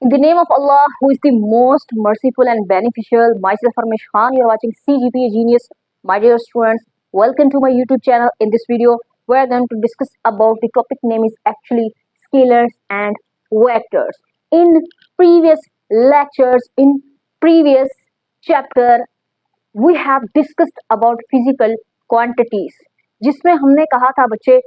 In the name of Allah, who is the most merciful and beneficial, myself Farmish Khan, you are watching CGPA Genius. My dear students, welcome to my YouTube channel. In this video, we are going to discuss about the topic name is actually scalars and vectors. In previous lectures, in previous chapter, we have discussed about physical quantities, जिसमें हमने कहा था बच्चे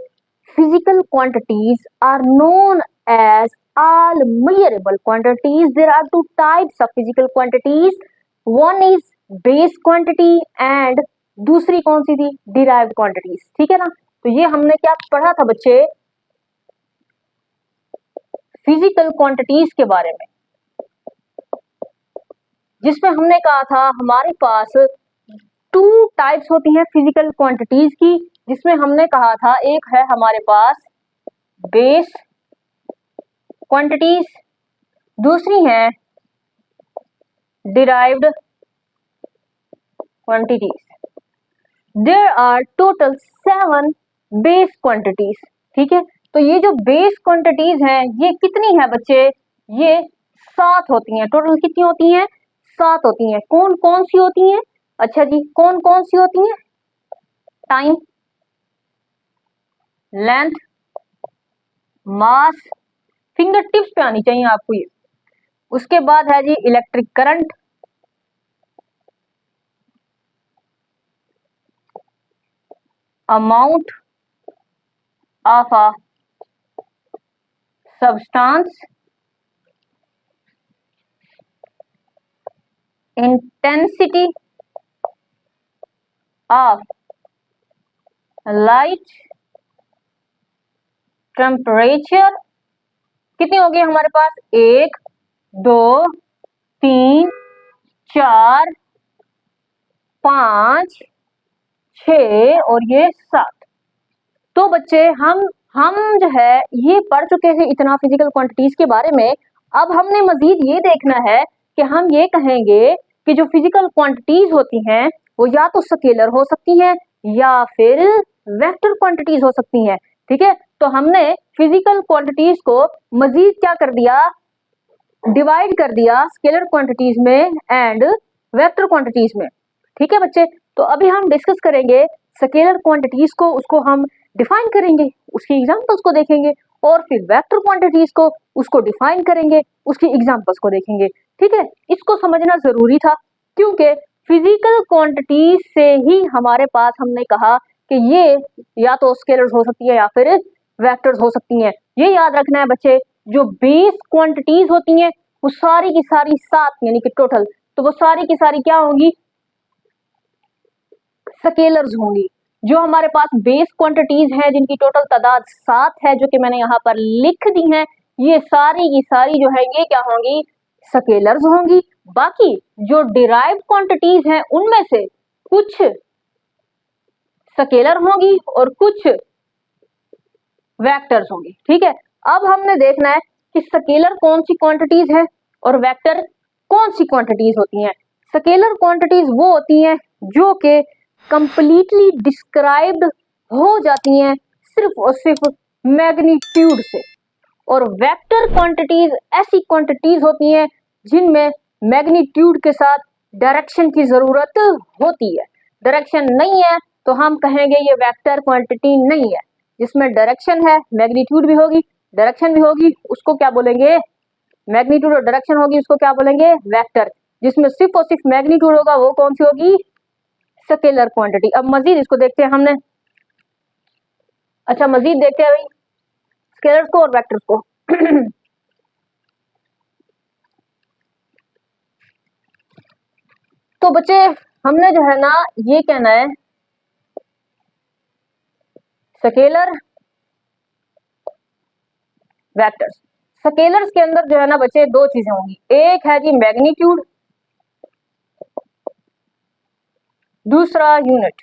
physical quantities are known as all measurable quantities. There are two types of physical quantities. One is base quantity and दूसरी कौन सी थी? derived quantities. ठीक है ना? तो ये हमने क्या पढ़ा था बच्चे? फिजिकल क्वांटिटीज के बारे में, जिसमें हमने कहा था हमारे पास टू टाइप्स होती हैं फिजिकल क्वांटिटीज की, जिसमें हमने कहा था एक है हमारे पास बेस क्वांटिटीज, दूसरी है derived quantities. There are total 7 base quantities. ठीक है, तो ये जो बेस क्वांटिटीज हैं ये कितनी है बच्चे? ये 7 होती हैं. टोटल कितनी होती हैं? 7 होती हैं. कौन कौन सी होती हैं? अच्छा जी, कौन कौन सी होती हैं? Time, length, mass, finger tips पे आनी चाहिए आपको ये. उसके बाद है जी electric current, amount of a substance, intensity of light, temperature. कितनी हो गई हमारे पास? 1 2 3 4 5 6 और ये 7. तो बच्चे हम जो है ये पढ़ चुके हैं इतना फिजिकल क्वांटिटीज के बारे में. अब हमने मजीद ये देखना है कि हम ये कहेंगे कि जो फिजिकल क्वांटिटीज होती हैं वो या तो स्केलर हो सकती हैं या फिर वेक्टर क्वांटिटीज हो सकती हैं. ठीक है, तो हमने फिजिकल क्वांटिटीज को मजीद क्या कर दिया? डिवाइड कर दिया स्केलर क्वांटिटीज में एंड वेक्टर क्वांटिटीज में. ठीक है बच्चे, तो अभी हम डिस्कस करेंगे स्केलर क्वांटिटीज को, उसको हम डिफाइन करेंगे, उसकी एग्जांपल्स को देखेंगे, और फिर वेक्टर क्वांटिटीज को उसको डिफाइन करेंगे, उसकी एग्जांपल्स को देखेंगे. ठीक है, इसको समझना जरूरी था क्योंकि फिजिकल क्वांटिटीज से ही हमारे पास हमने कहा कि ये या तो स्केलर्स हो सकती है या फिर वेक्टर्स हो सकती हैं. ये याद रखना है बच्चे, जो बेस क्वांटिटीज होती हैं वो सारी की सारी 7 यानी कि टोटल, तो वो सारी की सारी क्या होंगी? स्केलर्स होंगी. जो हमारे पास बेस क्वांटिटीज हैं जिनकी टोटल तादाद 7 है, जो कि मैंने यहाँ पर लिख दी हैं, ये सारी की सारी जो है ये क्या होंगी? स्केलर्स होंगी. बाकी जो डिराइव्ड क्वांटिटीज हैं उनमें से कुछ स्केलर होंगी और कुछ वेक्टर्स होंगी. ठीक है, अब हमने देखना है कि स्केलर कौन सी क्वांटिटीज है और वेक्टर कौन सी क्वांटिटीज होती हैं. स्केलर क्वांटिटीज वो होती हैं जो कि कंप्लीटली डिस्क्राइब्ड हो जाती हैं सिर्फ और सिर्फ मैग्नीट्यूड से, और वेक्टर क्वांटिटीज ऐसी क्वांटिटीज होती हैं जिनमें मैग्नीट्यूड के साथ डायरेक्शन की जरूरत होती है. डायरेक्शन नहीं है तो हम कहेंगे ये वेक्टर क्वांटिटी नहीं है. जिसमें डायरेक्शन है, मैग्नीट्यूड भी होगी, डायरेक्शन भी होगी, उसको क्या बोलेंगे? मैग्नीट्यूड और डायरेक्शन होगी, उसको क्या बोलेंगे? वेक्टर. जिसमें सिर्फ और सिर्फ मैग्नीट्यूड होगा वो कौन सी होगी? Scalar quantity. अब मजीद इसको देखते हैं हमने. अच्छा, मजीद देखते हैं भाई स्केलर्स को और वेक्टर्स को. तो बच्चे हमने जो है ना ये कहना है स्केलर वेक्टर्स. स्केलर्स के अंदर जो है ना बच्चे दो चीजें होंगी. एक है जी मैग्नीट्यूड, दूसरा यूनिट.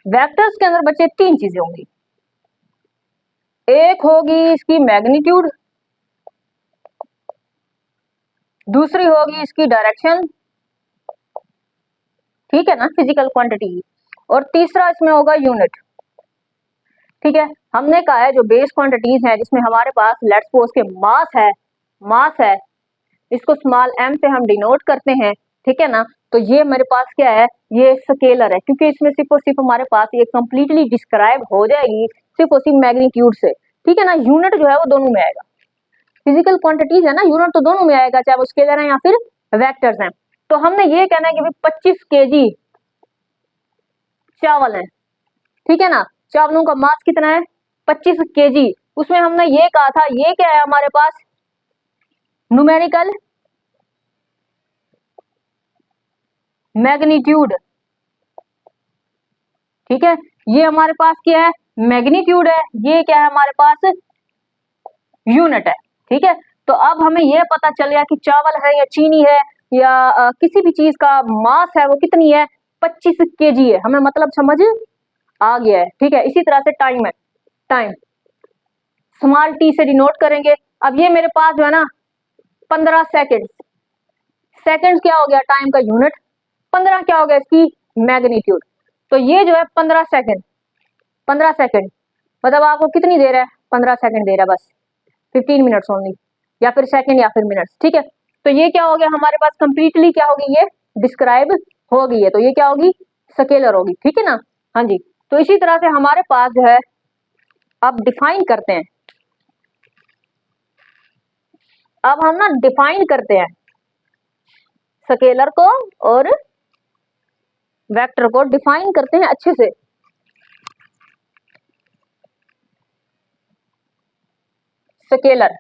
वेक्टर्स के अंदर बच्चे 3 चीजें होंगी. एक होगी इसकी मैग्नीट्यूड, दूसरी होगी इसकी डायरेक्शन, ठीक है ना, फिजिकल क्वांटिटी, और तीसरा इसमें होगा यूनिट. ठीक है, हमने कहा है जो बेस क्वांटिटीज हैं जिसमें हमारे पास लेट्स सपोज के मास है इसको स्मॉल m से हम डिनोट करते हैं, ठीक है ना। तो ये मेरे पास क्या है, ये स्केलर है, क्योंकि इसमें सिर्फ और सिर्फ हमारे पास ये कंप्लीटली डिस्क्राइब हो जाएगी सिर्फ और सिर्फ मैग्नीट्यूड से, ठीक है ना। यूनिट जो है वो दोनों में आएगा, फिजिकल क्वांटिटीज है ना, यूनिट तो दोनों में आएगा, चाहे वो स्केलर है या फिर वेक्टर्स हैं। तो हमने ये कहना है कि भाई 25 केजी चावल है, ठीक है ना। चावलों का मास कितना है, 25 केजी। उसमें हमने ये कहा था, ये क्या है हमारे पास, न्यूमेरिकल मैग्नीट्यूड, ठीक है। ये हमारे पास क्या है, मैग्नीट्यूड है, ये क्या है हमारे पास, यूनिट है, ठीक है। तो अब हमें यह पता चल गया कि चावल है या चीनी है या किसी भी चीज का मास है वो कितनी है, 25 केजी है, हमें मतलब समझ आ गया है, ठीक है। इसी तरह से टाइम है, टाइम स्मॉल टी से डिनोट करेंगे। अब ये मेरे पास जो है ना 15 सेकेंड, सेकेंड क्या हो गया टाइम का यूनिट, 15 क्या हो गया इसकी मैग्नीट्यूड। तो ये जो है 15 सेकेंड, 15 सेकेंड मतलब आपको कितनी देर है, 15 सेकेंड देर है बस, 15 मिनट्स ओनली, या फिर सेकेंड या फिर मिनट्स, ठीक है। तो ये क्या हो गया हमारे पास, कंप्लीटली क्या होगी, ये डिस्क्राइब हो गई है, तो ये क्या होगी, स्केलर होगी, ठीक है ना। हाँ जी, तो इसी तरह से हमारे पास जो है, अब डिफाइन करते हैं, अब हम ना डिफाइन करते हैं स्केलर को और वेक्टर को डिफाइन करते हैं अच्छे से। Scalar,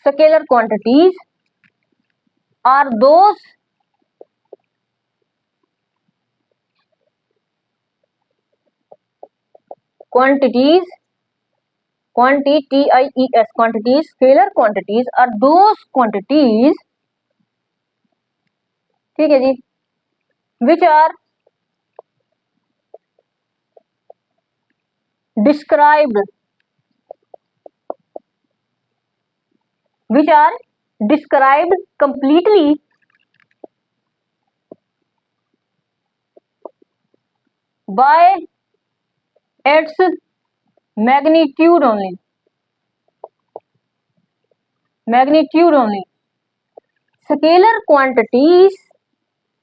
scalar quantities are those quantities, quantities, quantities, scalar quantities are those quantities, ठीक है जी, which are described, which are described completely by its magnitude only, magnitude only. Scalar quantities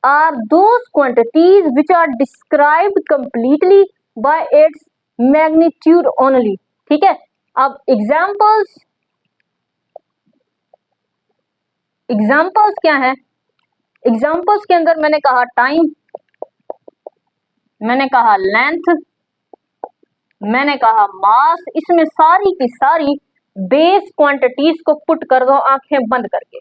are those quantities which are described completely by its magnitude only, ठीक है। अब examples, examples क्या है, examples के अंदर मैंने कहा टाइम, मैंने कहा लेंथ, मैंने कहा मास, इसमें सारी की सारी बेस क्वांटिटीज को पुट कर दो आंखें बंद करके,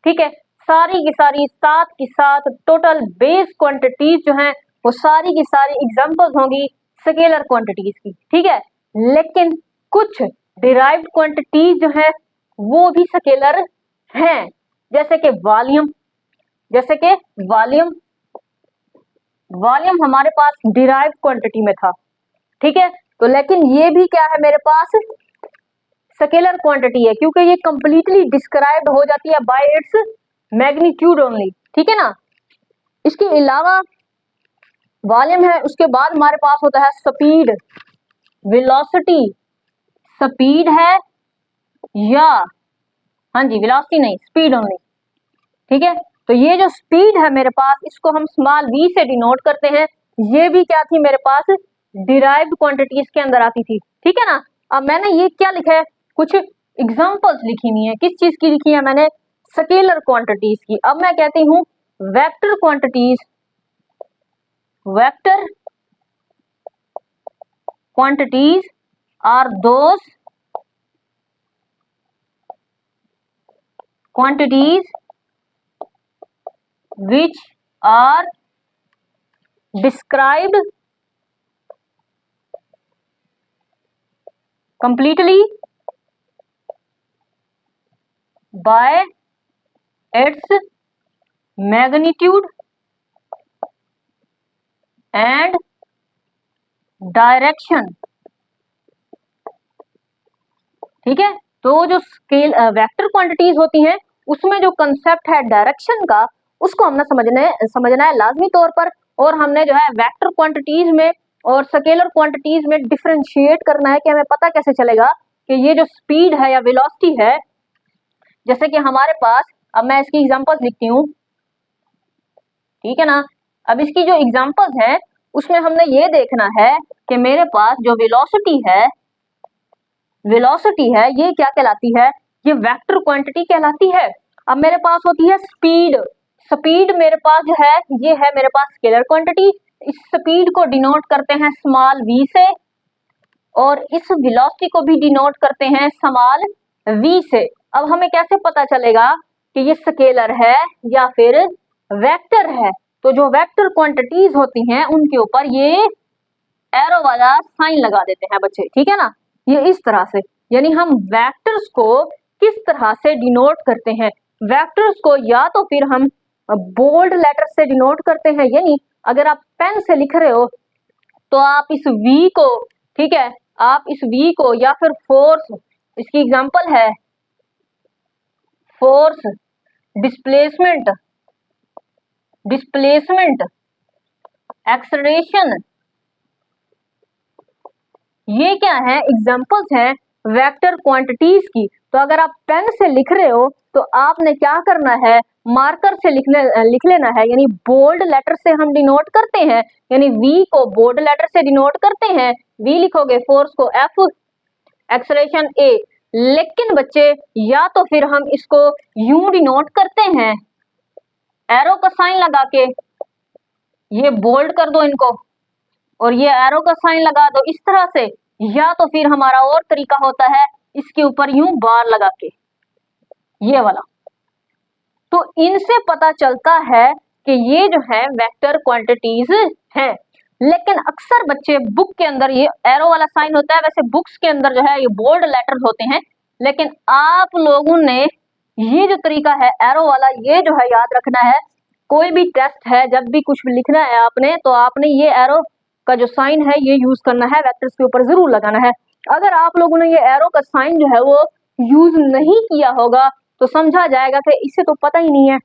ठीक है। सारी की सारी 7 की 7 टोटल बेस क्वांटिटीज जो हैं वो सारी की सारी एग्जांपल्स होंगी स्केलर क्वांटिटीज की, ठीक है। लेकिन कुछ डिराइव्ड क्वांटिटीज जो है वो भी स्केलर हैं, जैसे कि वॉल्यूम, जैसे कि वॉल्यूम, वॉल्यूम हमारे पास डिराइव्ड क्वांटिटी में था, ठीक है। तो लेकिन ये भी क्या है मेरे पास, स्केलर क्वांटिटी है, क्योंकि ये कंप्लीटली डिस्क्राइब्ड हो जाती है बाय इट्स मैग्नीट्यूड ओनली, ठीक है ना। इसके अलावा वॉल्यूम है, उसके बाद हमारे पास होता है स्पीड, वेलोसिटी, स्पीड है या, हाँ जी वेलोसिटी नहीं, स्पीड ओनली, ठीक है। तो ये जो स्पीड है मेरे पास, इसको हम स्मॉल v से डिनोट करते हैं, ये भी क्या थी मेरे पास, डिराइव्ड क्वांटिटीज के अंदर आती थी, ठीक है ना। अब मैंने ये क्या लिखा है, कुछ एग्जांपल्स लिखी हुई है, किस चीज की लिखी है मैंने, स्केलर क्वांटिटीज की। अब मैं कहती हूँ vector quantities, vector quantities are those quantities which are described completely by its magnitude and direction, ठीक है। तो जो स्केल वेक्टर क्वांटिटीज होती हैं उसमें जो कंसेप्ट है डायरेक्शन का, उसको हमने समझना है लाजमी तौर पर। और हमने जो है वेक्टर क्वांटिटीज में और स्केलर क्वांटिटीज में डिफरेंशिएट करना है कि हमें पता कैसे चलेगा कि ये जो स्पीड है या वेलोसिटी है, जैसे कि हमारे पास, अब मैं इसकी एग्जांपल्स लिखती हूँ, ठीक है ना। अब इसकी जो एग्जांपल्स हैं उसमें हमने ये देखना है कि मेरे पास जो वेलोसिटी है ये क्या कहलाती है, ये वेक्टर क्वांटिटी कहलाती है। अब मेरे पास होती है स्पीड मेरे पास जो है ये है मेरे पास स्केलर क्वांटिटी। इस स्पीड को डिनोट करते हैं स्मॉल v से, और इस वेलोसिटी को भी डिनोट करते हैं स्मॉल v से। अब हमें कैसे पता चलेगा कि ये स्केलर है या फिर वेक्टर है? तो जो वेक्टर क्वांटिटीज होती हैं उनके ऊपर ये एरो वाला साइन लगा देते हैं बच्चे, ठीक है ना। ये इस तरह से, यानी हम वेक्टर्स को किस तरह से डिनोट करते हैं, वेक्टर्स को या तो फिर हम बोल्ड लेटर से डिनोट करते हैं, यानी अगर आप पेन से लिख रहे हो तो आप इस v को, ठीक है, आप इस v को या फिर फोर्स, इसकी एग्जांपल है फोर्स, डिस्प्लेसमेंट, एक्सेलरेशन, ये क्या है, एग्जांपल्स हैं वेक्टर क्वांटिटीज की। तो अगर आप पेन से लिख रहे हो तो आपने क्या करना है, मार्कर से लिख लेना है, यानी बोल्ड लेटर से हम डिनोट करते हैं, यानी v को बोल्ड लेटर से डिनोट करते हैं, v लिखोगे, फोर्स को f, एक्सेलरेशन a। लेकिन बच्चे या तो फिर हम इसको यूं डिनोट करते हैं, एरो का साइन लगा के, ये बोल्ड कर दो इनको और ये एरो का साइन लगा दो इस तरह से, या तो फिर हमारा और तरीका होता है इसके ऊपर यूं बार लगा के, ये वाला। तो इनसे पता चलता है कि ये जो है वेक्टर क्वांटिटीज हैं। लेकिन अक्सर बच्चे बुक के अंदर ये एरो वाला साइन होता है, वैसे बुक्स के अंदर जो है ये बोल्ड लेटर्स होते हैं, लेकिन आप लोगों ने ये जो तरीका है एरो वाला, ये जो है याद रखना है। कोई भी टेस्ट है, जब भी कुछ भी लिखना है आपने, तो आपने ये एरो का जो साइन है ये यूज करना है, वेक्टर्स के ऊपर जरूर लगाना है। अगर आप लोगों ने ये एरो का साइन जो है वो यूज नहीं किया होगा तो समझा जाएगा कि इसे तो पता ही नहीं है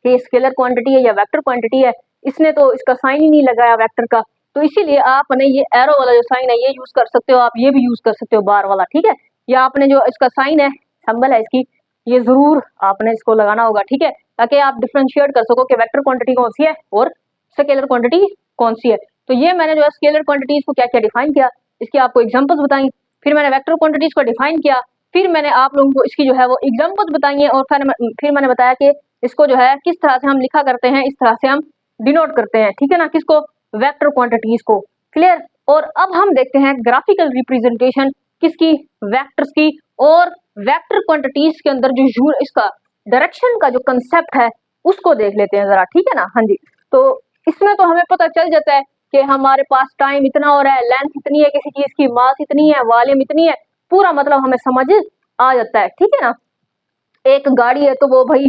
कि स्केलर क्वांटिटी है या वेक्टर क्वांटिटी है, इसने तो इसका साइन ही नहीं लगाया वेक्टर का। तो इसीलिए आपने ये एरो वाला जो साइन है ये यूज कर सकते हो, आप ये भी यूज कर सकते हो बार वाला, ठीक है। या आपने जो इसका साइन है, सिंबल है इसकी, ये जरूर आपने इसको लगाना होगा, ठीक है, ताकि आप डिफरेंशिएट कर सको कि वेक्टर क्वांटिटी कौन सी है और स्केलर क्वांटिटी कौन सी है। तो ये मैंने जो है स्केलर क्वांटिटीज को क्या क्या डिफाइन किया, इसकी आपको एग्जांपल्स बताई, फिर मैंने वेक्टर क्वांटिटीज को डिफाइन किया, फिर मैंने आप लोगों को इसकी जो है वो एग्जांपल्स बताई है, और फिर मैंने बताया कि इसको जो है किस तरह से हम लिखा करते हैं, इस तरह से हम डिनोट करते हैं, ठीक है ना, किसको, वेक्टर क्वांटिटीज को। क्लियर। और अब हम देखते हैं ग्राफिकल रिप्रेजेंटेशन किसकी, वेक्टर्स की। और वेक्टर क्वांटिटीज के अंदर जो इसका डायरेक्शन का जो कंसेप्ट है उसको देख लेते हैं जरा, ठीक है ना। हाँ जी, तो इसमें तो हमें पता चल जाता है कि हमारे पास टाइम इतना हो रहा है, लेंथ इतनी है किसी चीज की, मास इतनी है, वॉल्यूम इतनी है, पूरा मतलब हमें समझ आ जाता है, ठीक है ना। एक गाड़ी है तो वो भाई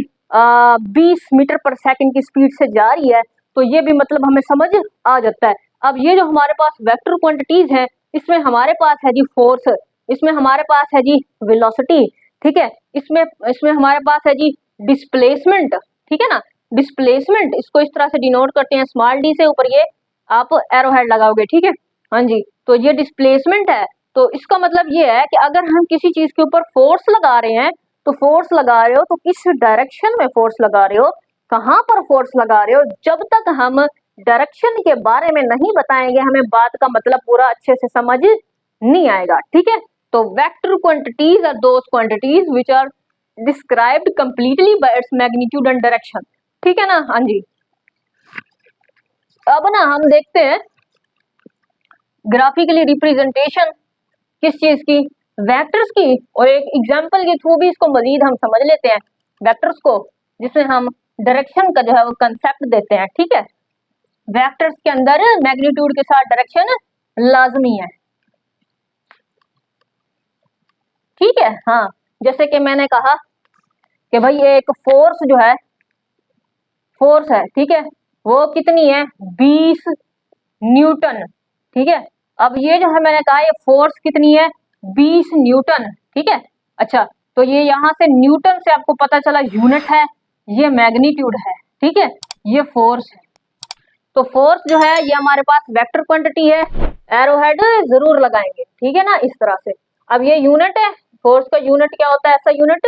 20 मीटर पर सेकंड की स्पीड से जा रही है, तो ये भी मतलब हमें समझ आ जाता है। अब ये जो हमारे पास वेक्टर क्वांटिटीज हैं, इसमें हमारे पास है जी फोर्स, इसमें हमारे पास है जी वेलोसिटी, ठीक है, इसमें इसमें हमारे पास है जी डिस्प्लेसमेंट, ठीक है ना। डिस्प्लेसमेंट इसको इस तरह से डिनोट करते हैं स्मॉल डी से, ऊपर ये आप एरो हेड लगाओगे, ठीक है। हाँ जी, तो ये डिस्प्लेसमेंट है। तो इसका मतलब ये है कि अगर हम किसी चीज के ऊपर फोर्स लगा रहे हैं, तो फोर्स लगा रहे हो तो किस डायरेक्शन में फोर्स लगा रहे हो, कहां पर फोर्स लगा रहे हो, जब तक हम डायरेक्शन के बारे में नहीं बताएंगे हमें बात का मतलब पूरा अच्छे से समझ नहीं आएगा, ठीक है। तो vector quantities are those quantities which are described completely by its magnitude and direction, ठीक है ना। हाँ जी, अब ना हम देखते हैं ग्राफिकली रिप्रेजेंटेशन किस चीज की, वेक्टर्स की, और एक एग्जांपल के थ्रू भी इसको मजीद हम समझ लेते हैं वेक्टर्स को, जिसमें हम डायरेक्शन का जो है वो कंसेप्ट देते हैं, ठीक है। वेक्टर्स के अंदर मैग्नीट्यूड के साथ डायरेक्शन लाजमी है, ठीक है। हाँ, जैसे कि मैंने कहा कि भाई ये एक फोर्स जो है, फोर्स है, ठीक है, वो कितनी है, 20 न्यूटन, ठीक है। अब ये जो है मैंने कहा ये फोर्स कितनी है, 20 न्यूटन, ठीक है। अच्छा, तो ये यहां से न्यूटन से आपको पता चला यूनिट है, ये मैग्नीट्यूड है, ठीक है, ये फोर्स है। तो फोर्स जो है ये हमारे पास वेक्टर क्वांटिटी है, एरो हेड जरूर लगाएंगे, ठीक है ना, इस तरह से। अब ये यूनिट है, फोर्स का यूनिट क्या होता है, ऐसा यूनिट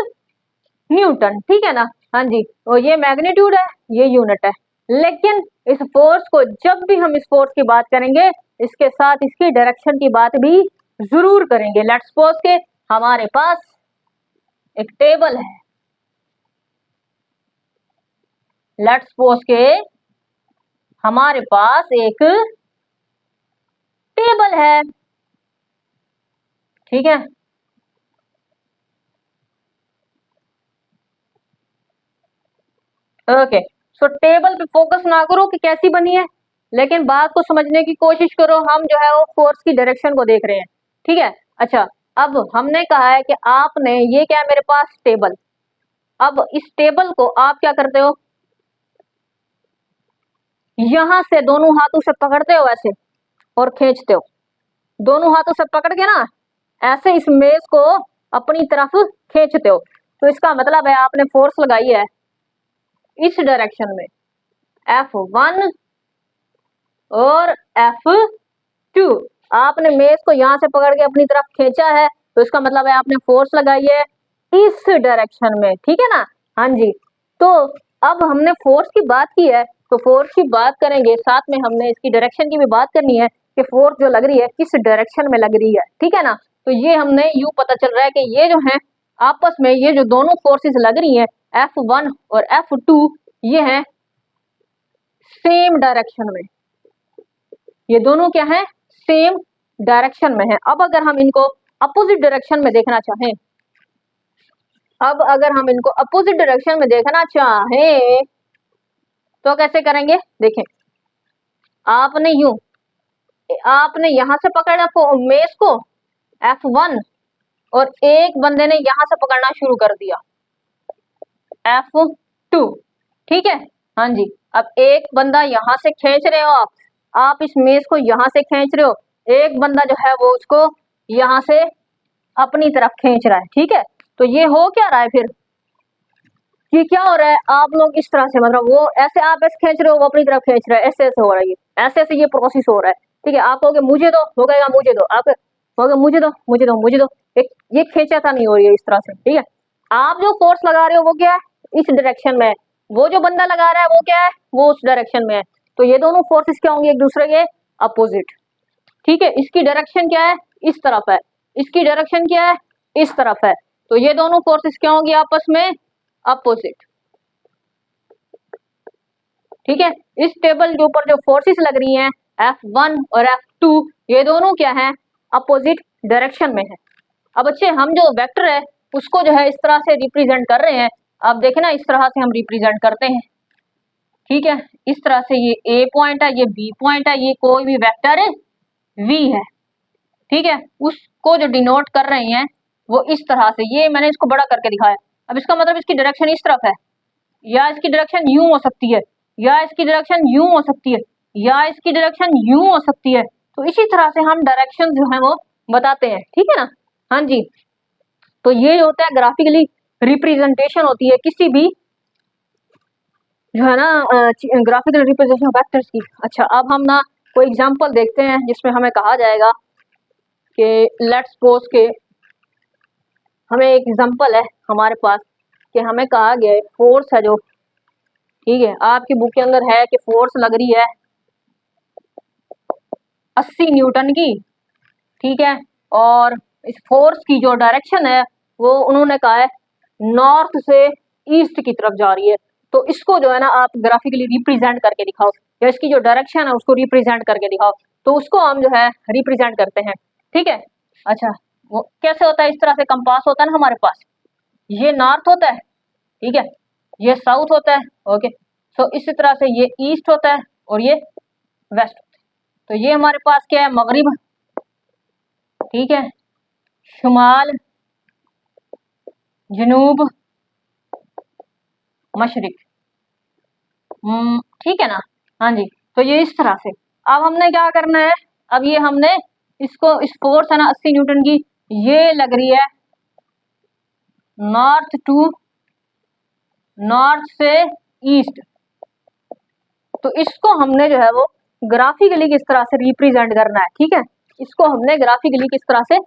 न्यूटन, ठीक है ना। हाँ जी, और ये मैग्नीट्यूड है, ये यूनिट है। लेकिन इस फोर्स को, जब भी हम इस फोर्स की बात करेंगे, इसके साथ इसकी डायरेक्शन की बात भी जरूर करेंगे। लेट्स सपोज के हमारे पास एक टेबल है, लेट्स सपोज के हमारे पास एक टेबल है, ठीक है। ओके, सो टेबल पे फोकस ना करो कि कैसी बनी है, लेकिन बात को समझने की कोशिश करो। हम जो है वो फोर्स की डायरेक्शन को देख रहे हैं, ठीक है। अच्छा, अब हमने कहा है कि आपने, ये क्या है मेरे पास टेबल, अब इस टेबल को आप क्या करते हो, यहां से दोनों हाथों से पकड़ते हो ऐसे और खींचते हो, दोनों हाथों से पकड़ के ना ऐसे इस मेज को अपनी तरफ खींचते हो। तो इसका मतलब है आपने फोर्स लगाई है इस डायरेक्शन में, F1 और F2। आपने मेज को यहां से पकड़ के अपनी तरफ खींचा है, तो इसका मतलब है आपने फोर्स लगाई है इस डायरेक्शन में, ठीक है ना। हाँ जी, तो अब हमने फोर्स की बात की है, तो फोर्स की बात करेंगे, साथ में हमने इसकी डायरेक्शन की भी बात करनी है कि फोर्स जो लग रही है किस डायरेक्शन में लग रही है, ठीक है ना। तो ये हमने यूं पता चल रहा है कि ये जो है आपस में, ये जो दोनों फोर्सेस लग रही हैं F1 और F2, ये हैं सेम डायरेक्शन में, ये दोनों क्या है, सेम डायरेक्शन में है। अब अगर हम इनको अपोजिट डायरेक्शन में देखना चाहें, अब अगर हम इनको अपोजिट डायरेक्शन में देखना चाहें तो कैसे करेंगे, देखें। आपने यूं, आपने यहां से पकड़ा मेज को F1 और एक बंदे ने यहां से पकड़ना शुरू कर दिया F2, ठीक है। हाँ जी, अब एक बंदा यहां से खींच रहे हो आप इस मेज को यहां से खींच रहे हो, एक बंदा जो है वो उसको यहां से अपनी तरफ खींच रहा है, ठीक है। तो ये हो क्या रहा है फिर, ये क्या हो रहा है, आप लोग इस तरह से, मतलब वो ऐसे आप ऐसे खींच रहे हो, वो अपनी तरफ खींच रहा है, ऐसे ऐसे हो रहा है, ये ऐसे ऐसे ये प्रोसेस हो रहा है, ठीक है। आप कहोगे मुझे दो, हो गएगा मुझे दो, आप कहोगे मुझे दो मुझे दो मुझे दो, एक ये खींचाता नहीं हो रही है इस तरह से, ठीक है। आप जो फोर्स लगा रहे हो वो क्या है, इस डायरेक्शन में है, वो जो बंदा लगा रहा है वो क्या है, वो उस डायरेक्शन में है। तो ये दोनों फोर्सेस क्या होंगे, एक दूसरे के अपोजिट, ठीक है। इसकी डायरेक्शन क्या है, इस तरफ है, इसकी डायरेक्शन क्या है, इस तरफ है। तो ये दोनों फोर्सेस क्या होंगी आपस में, अपोजिट, ठीक है। इस टेबल के ऊपर जो फोर्सेस लग रही हैं F1 और F2, ये दोनों क्या है, अपोजिट डायरेक्शन में है। अब बच्चे हम जो वेक्टर है उसको जो है इस तरह से रिप्रेजेंट कर रहे हैं, अब देखें ना, इस तरह से हम रिप्रेजेंट करते हैं, ठीक है। इस तरह से ये A पॉइंट है, ये B पॉइंट है, ये कोई भी वेक्टर V है, ठीक है। उसको जो डिनोट कर रहे हैं वो इस तरह से, ये मैंने इसको बड़ा करके दिखाया। अब इसका मतलब इसकी डायरेक्शन इस तरफ है, या इसकी डायरेक्शन यूं हो सकती है, या इसकी डायरेक्शन यूं हो सकती है, या इसकी डायरेक्शन यूं हो सकती है। तो इसी तरह से हम डायरेक्शन जो है वो बताते हैं, ठीक है ना। हाँ जी, तो ये होता है ग्राफिकली रिप्रेजेंटेशन होती है किसी भी जो है ना ग्राफिकल रिप्रेजेंटेशन ऑफ वेक्टर्स की। अच्छा, अब हम ना कोई एग्जांपल देखते हैं जिसमें हमें कहा जाएगा कि लेट्स सपोज के हमें एक एग्जांपल है हमारे पास कि हमें कहा गया है फोर्स है जो, ठीक है, आपकी बुक के अंदर है कि फोर्स लग रही है 80 न्यूटन की, ठीक है। और इस फोर्स की जो डायरेक्शन है वो उन्होंने कहा है नॉर्थ से ईस्ट की तरफ जा रही है। तो इसको जो है ना आप ग्राफिकली रिप्रेजेंट करके दिखाओ, या इसकी जो डायरेक्शन है उसको रिप्रेजेंट करके दिखाओ, तो उसको हम जो है रिप्रेजेंट करते हैं, ठीक है। अच्छा, वो कैसे होता है, इस तरह से कंपास होता है ना हमारे पास, ये नॉर्थ होता है, ठीक है, ये साउथ होता है, ओके। सो इसी तरह से ये ईस्ट होता है और ये वेस्ट होता है। तो ये हमारे पास क्या है, मगरिब, ठीक है, शुमाल, जनूब, मशरिक, ठीक है ना। हाँ जी, तो ये इस तरह से। अब हमने क्या करना है, अब ये हमने इसको, इस फोर्स है ना 80 न्यूटन की, ये लग रही है नॉर्थ टू, नॉर्थ से ईस्ट, तो इसको हमने जो है वो ग्राफिकली किस तरह से रिप्रेजेंट करना है, ठीक है, इसको हमने ग्राफिकली किस तरह से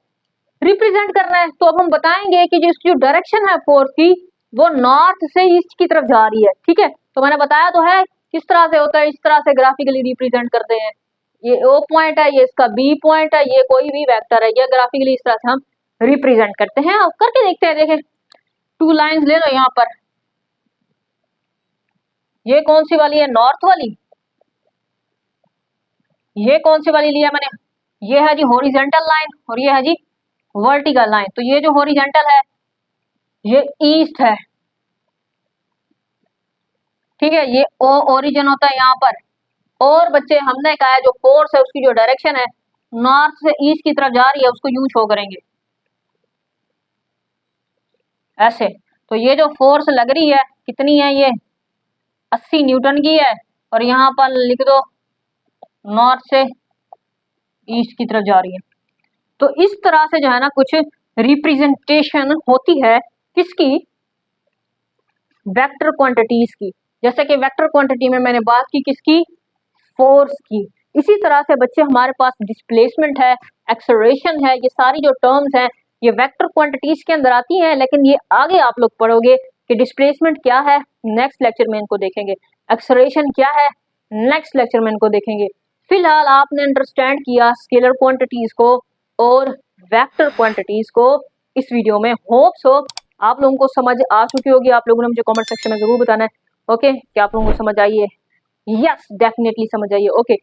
रिप्रेजेंट करना है। तो अब हम बताएंगे कि जो डायरेक्शन है फोर्स की वो नॉर्थ से ईस्ट की तरफ जा रही है, ठीक है। तो मैंने बताया तो है किस तरह से होता है, इस तरह से ग्राफिकली रिप्रेजेंट करते हैं। ये ओ पॉइंट है, ये इसका बी पॉइंट है, ये कोई भी वेक्टर है, ये ग्राफिकली इस तरह से हम रिप्रेजेंट करते हैं। अब करके देखते हैं, देखें 2 लाइंस ले लो यहाँ पर, ये कौन सी वाली है, नॉर्थ वाली, ये कौन सी वाली लिया मैंने, ये है जी हॉरिजॉन्टल लाइन और ये है जी वर्टिकल लाइन। तो ये जो हॉरिजॉन्टल है ये ईस्ट है, ठीक है, ये ओरिजिन होता है यहाँ पर। और बच्चे हमने कहा है जो फोर्स है उसकी जो डायरेक्शन है नॉर्थ से ईस्ट की तरफ जा रही है उसको यूं शो करेंगे ऐसे। तो ये जो फोर्स लग रही है कितनी है, ये 80 न्यूटन की है और यहाँ पर लिख दो नॉर्थ से ईस्ट की तरफ जा रही है। तो इस तरह से जो है ना कुछ रिप्रेजेंटेशन होती है किसकी, वेक्टर क्वांटिटीज की। जैसे कि वेक्टर क्वांटिटी में मैंने बात की किसकी, फोर्स की। इसी तरह से बच्चे हमारे पास डिस्प्लेसमेंट है, एक्सेलरेशन है, ये सारी जो टर्म्स हैं ये वेक्टर क्वांटिटीज के अंदर आती हैं, लेकिन ये आगे आप लोग पढ़ोगे कि डिस्प्लेसमेंट क्या है, नेक्स्ट लेक्चर में इनको देखेंगे। एक्सेलरेशन क्या है, नेक्स्ट लेक्चर में इनको देखेंगे। फिलहाल आपने अंडरस्टैंड किया स्केलर क्वांटिटीज को और वेक्टर क्वांटिटीज को इस वीडियो में। होप सो आप लोगों को समझ आ चुकी होगी। आप लोगों ने मुझे कमेंट सेक्शन में जरूर बताना है ओके कि आप लोगों को समझ आई है। यस डेफिनेटली समझ आई है ओके।